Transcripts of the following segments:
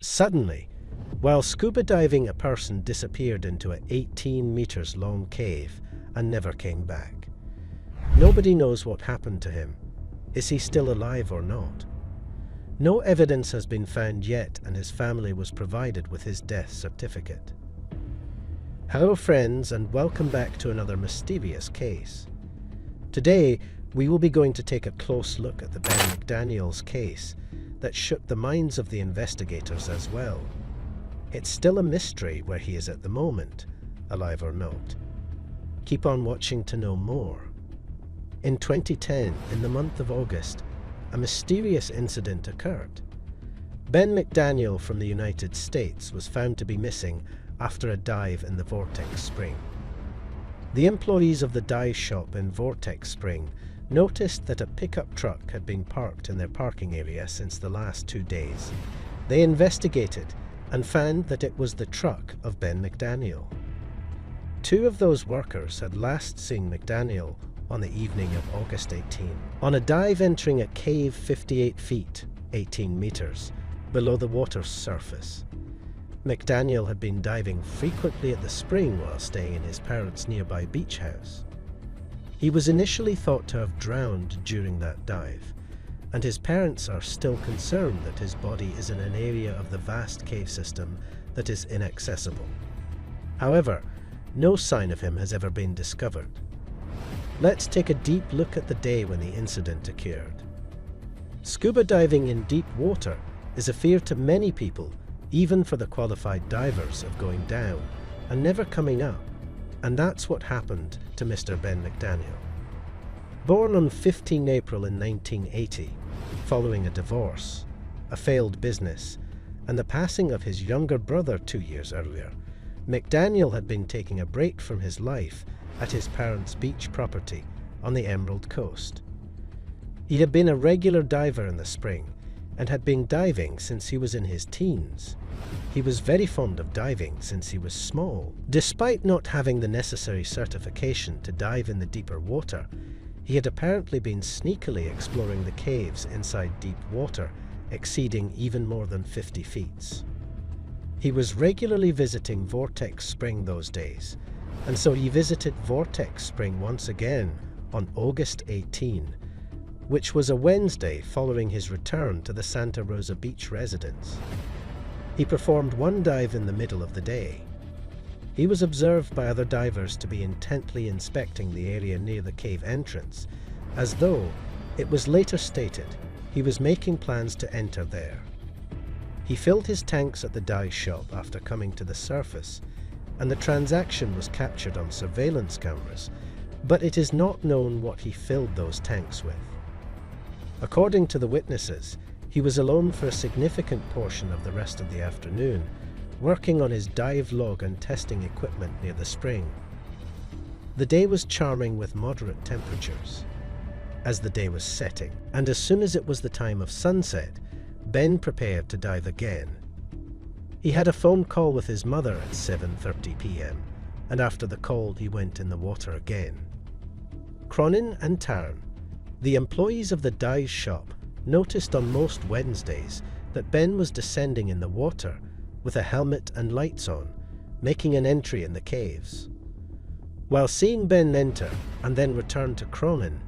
Suddenly, while scuba diving, a person disappeared into an 18 meters long cave and never came back. Nobody knows what happened to him. Is he still alive or not? No evidence has been found yet, and his family was provided with his death certificate. Hello friends, and welcome back to another mysterious case. Today, we will be going to take a close look at the Ben McDaniel's case that shook the minds of the investigators as well. It's still a mystery where he is at the moment, alive or not. Keep on watching to know more. In 2010, in the month of August, a mysterious incident occurred. Ben McDaniel from the United States was found to be missing after a dive in the Vortex Spring. The employees of the dive shop in Vortex Spring noticed that a pickup truck had been parked in their parking area since the last 2 days. They investigated and found that it was the truck of Ben McDaniel. 2 of those workers had last seen McDaniel on the evening of August 18, on a dive entering a cave 58 feet, 18 meters, below the water's surface. McDaniel had been diving frequently at the spring while staying in his parents' nearby beach house. He was initially thought to have drowned during that dive, and his parents are still concerned that his body is in an area of the vast cave system that is inaccessible. However, no sign of him has ever been discovered. Let's take a deep look at the day when the incident occurred. Scuba diving in deep water is a fear to many people, even for the qualified divers, of going down and never coming up, and that's what happened to Mr. Ben McDaniel. Born on 15 April in 1980, following a divorce, a failed business, and the passing of his younger brother 2 years earlier, McDaniel had been taking a break from his life at his parents' beach property on the Emerald Coast. He had been a regular diver in the spring and had been diving since he was in his teens. He was very fond of diving since he was small. Despite not having the necessary certification to dive in the deeper water, he had apparently been sneakily exploring the caves inside deep water, exceeding even more than 50 feet. He was regularly visiting Vortex Spring those days, and so he visited Vortex Spring once again on August 18, which was a Wednesday following his return to the Santa Rosa Beach residence. He performed one dive in the middle of the day. He was observed by other divers to be intently inspecting the area near the cave entrance, as though, it was later stated, he was making plans to enter there. He filled his tanks at the dive shop after coming to the surface, and the transaction was captured on surveillance cameras, but it is not known what he filled those tanks with. According to the witnesses, he was alone for a significant portion of the rest of the afternoon, working on his dive log and testing equipment near the spring. The day was charming with moderate temperatures as the day was setting, and as soon as it was the time of sunset, Ben prepared to dive again. He had a phone call with his mother at 7:30 p.m, and after the call he went in the water again. Cronin and Taryn, the employees of the dive shop, noticed on most Wednesdays that Ben was descending in the water with a helmet and lights on, making an entry in the caves. While seeing Ben enter and then return to Cronin,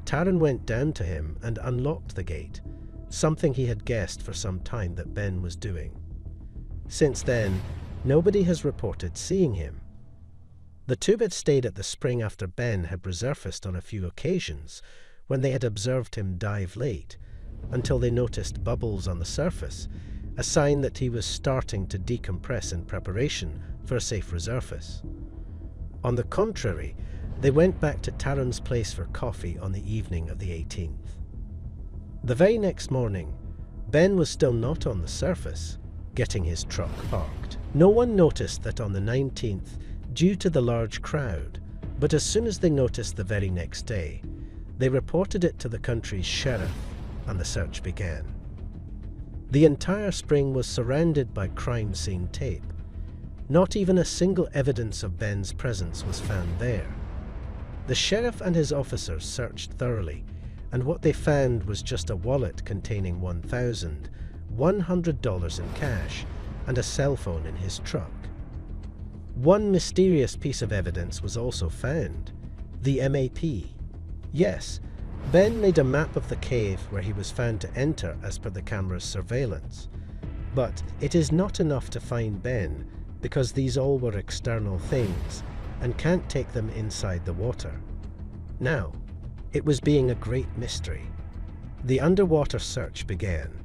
Taryn went down to him and unlocked the gate, something he had guessed for some time that Ben was doing. Since then, nobody has reported seeing him. The 2 had stayed at the spring after Ben had resurfaced on a few occasions when they had observed him dive late, until they noticed bubbles on the surface, a sign that he was starting to decompress in preparation for a safe resurface. On the contrary, they went back to Taryn's place for coffee on the evening of the 18th. The very next morning, Ben was still not on the surface, getting his truck parked. No one noticed that on the 19th due to the large crowd, but as soon as they noticed the very next day, they reported it to the country's sheriff, and the search began. The entire spring was surrounded by crime scene tape. Not even a single evidence of Ben's presence was found there. The sheriff and his officers searched thoroughly, and what they found was just a wallet containing $1,000, $100 in cash, and a cell phone in his truck. One mysterious piece of evidence was also found: the MAP. Yes, Ben made a map of the cave where he was found to enter as per the camera's surveillance. But it is not enough to find Ben, because these all were external things and can't take them inside the water. Now, it was being a great mystery. The underwater search began.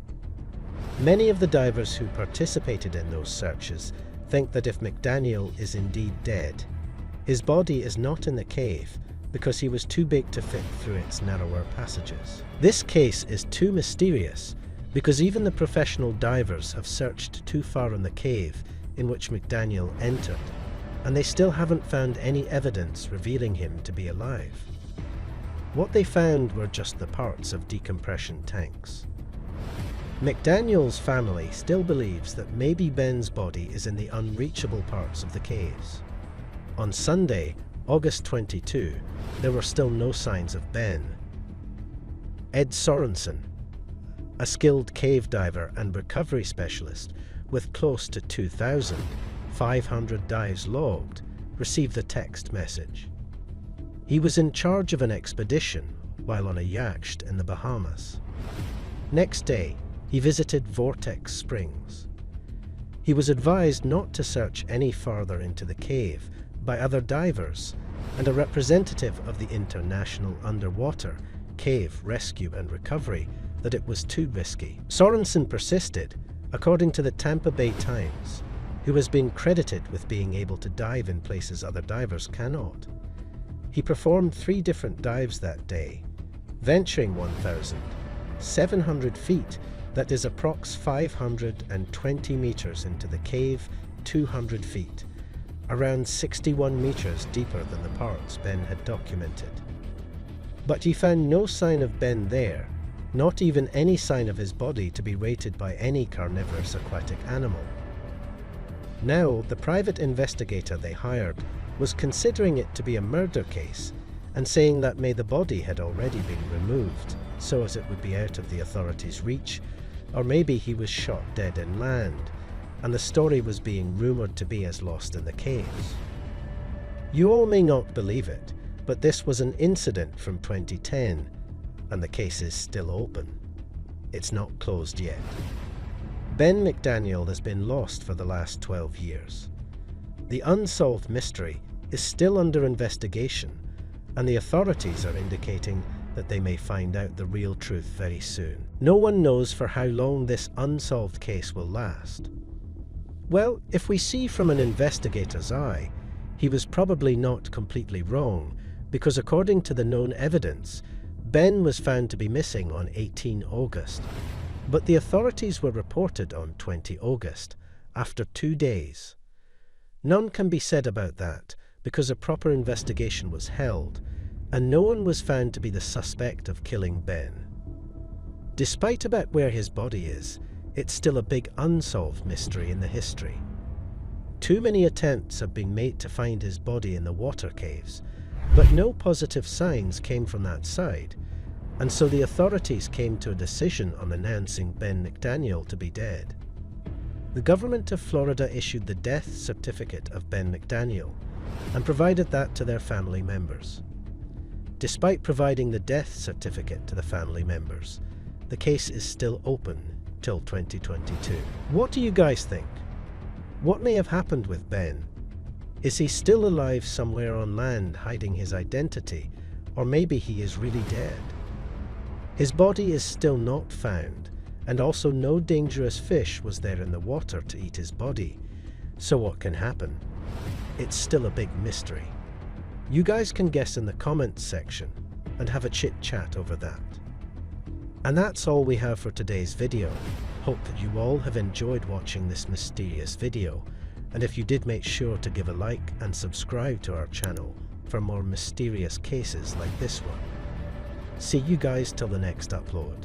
Many of the divers who participated in those searches think that if McDaniel is indeed dead, his body is not in the cave because he was too big to fit through its narrower passages. This case is too mysterious because even the professional divers have searched too far in the cave in which McDaniel entered, and they still haven't found any evidence revealing him to be alive. What they found were just the parts of decompression tanks. McDaniel's family still believes that maybe Ben's body is in the unreachable parts of the caves. On Sunday, August 22, there were still no signs of Ben. Ed Sorensen, a skilled cave diver and recovery specialist with close to 2,500 dives logged, received a text message. He was in charge of an expedition while on a yacht in the Bahamas. Next day, he visited Vortex Springs. He was advised not to search any farther into the cave by other divers and a representative of the International Underwater Cave Rescue and Recovery that it was too risky. Sorensen persisted, according to the Tampa Bay Times, who has been credited with being able to dive in places other divers cannot. He performed 3 different dives that day, venturing 1,700 feet, that is approx 520 meters into the cave, 200 feet, around 61 meters deeper than the parts Ben had documented. But he found no sign of Ben there, not even any sign of his body to be rated by any carnivorous aquatic animal. Now, the private investigator they hired was considering it to be a murder case and saying that the body had already been removed so as it would be out of the authorities' reach, or maybe he was shot dead inland, and the story was being rumoured to be as lost in the caves. You all may not believe it, but this was an incident from 2010, and the case is still open. It's not closed yet. Ben McDaniel has been lost for the last 12 years. The unsolved mystery is still under investigation, and the authorities are indicating that they may find out the real truth very soon. No one knows for how long this unsolved case will last. Well, if we see from an investigator's eye, he was probably not completely wrong, because according to the known evidence, Ben was found to be missing on 18 August, but the authorities were reported on 20 August, after 2 days. None can be said about that, because a proper investigation was held, and no one was found to be the suspect of killing Ben. Despite about where his body is, it's still a big unsolved mystery in the history. Too many attempts have been made to find his body in the water caves, but no positive signs came from that side, and so the authorities came to a decision on announcing Ben McDaniel to be dead. The government of Florida issued the death certificate of Ben McDaniel and provided that to their family members. Despite providing the death certificate to the family members, the case is still open till 2022. What do you guys think? What may have happened with Ben? Is he still alive somewhere on land hiding his identity, or maybe he is really dead? His body is still not found, and also no dangerous fish was there in the water to eat his body. So what can happen? It's still a big mystery. You guys can guess in the comments section and have a chit-chat over that. And that's all we have for today's video. Hope that you all have enjoyed watching this mysterious video, and if you did, make sure to give a like and subscribe to our channel for more mysterious cases like this one. See you guys till the next upload.